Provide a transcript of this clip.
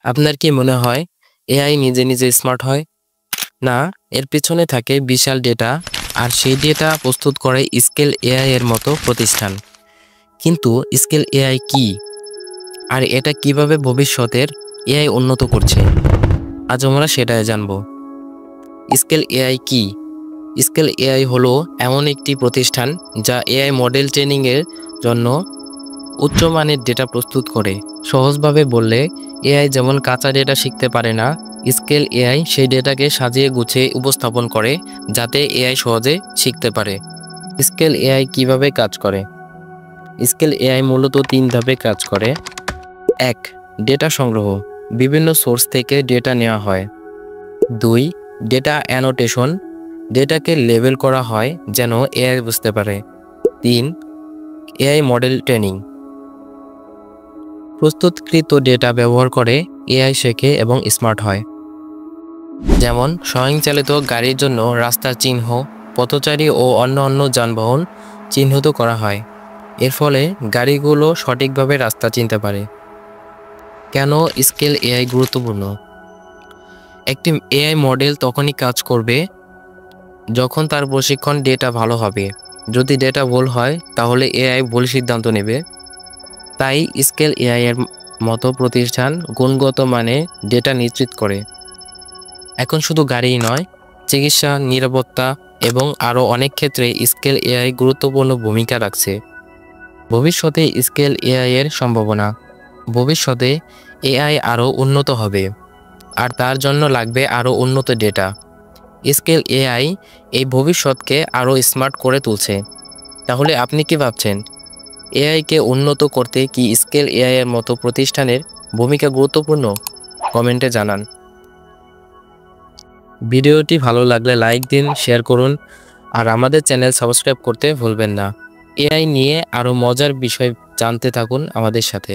আপনার কি মনে হয় এআই নিজে নিজে স্মার্ট হয়? না, এর পেছনে থাকে বিশাল ডেটা, আর সেই ডেটা প্রস্তুত করে স্কেল এআই এর মতো প্রতিষ্ঠান। কিন্তু স্কেল এআই কি, আর এটা কিভাবে ভবিষ্যতের এআই উন্নত করছে, আজ আমরা সেটাই জানব। স্কেল এআই কি? স্কেল এআই হলো এমন একটি প্রতিষ্ঠান যা এআই মডেল ট্রেনিংয়ের জন্য উচ্চমানের ডেটা প্রস্তুত করে। সহজভাবে বললে, এআই যেমন কাঁচা ডেটা শিখতে পারে না, স্কেল এআই সেই ডেটাকে সাজিয়ে গুছিয়ে উপস্থাপন করে যাতে এআই সহজে শিখতে পারে। স্কেল এআই কিভাবে কাজ করে? স্কেল এআই মূলত 3 ধাপে কাজ করে। 1. ডেটা সংগ্রহ, বিভিন্ন সোর্স থেকে ডেটা নেওয়া হয়। 2. ডেটা অ্যানোটেশন, ডেটাকে লেবেল করা হয় যেন এআই বুঝতে পারে। 3. এআই মডেল ট্রেনিং, প্রস্তুতকৃত ডেটা ব্যবহার করে এআই শেখে এবং স্মার্ট হয়। যেমন স্বয়ংচালিত গাড়ির জন্য রাস্তার চিহ্ন, পথচারী ও অন্য যানবাহন চিহ্নিত করা হয়। এর ফলে গাড়িগুলো সঠিকভাবে রাস্তা চিনতে পারে। কেন স্কেল এআই গুরুত্বপূর্ণ? একটি এআই মডেল তখনই কাজ করবে যখন তার প্রশিক্ষণ ডেটা ভালো হবে। যদি ডেটা ভুল হয় তাহলে এআই ভুল সিদ্ধান্ত নেবে। তাই স্কেল এআই এর মতো প্রতিষ্ঠান গুণগত মানে ডেটা নিশ্চিত করে। এখন শুধু গাড়িই নয়, চিকিৎসা, নিরাপত্তা এবং আরও অনেক ক্ষেত্রে স্কেল এআই গুরুত্বপূর্ণ ভূমিকা রাখছে। ভবিষ্যতে স্কেল এআই এর সম্ভাবনা। ভবিষ্যতে এআই আরও উন্নত হবে, আর তার জন্য লাগবে আরও উন্নত ডেটা। স্কেল এআই এই ভবিষ্যৎকে আরও স্মার্ট করে তুলছে। তাহলে আপনি কি ভাবছেন, এআইকে উন্নত করতে কি স্কেল এআই এর মতো প্রতিষ্ঠানের ভূমিকা গুরুত্বপূর্ণ? কমেন্টে জানান। ভিডিওটি ভালো লাগলে লাইক দিন, শেয়ার করুন, আর আমাদের চ্যানেল সাবস্ক্রাইব করতে ভুলবেন না। এআই নিয়ে আরও মজার বিষয় জানতে থাকুন আমাদের সাথে।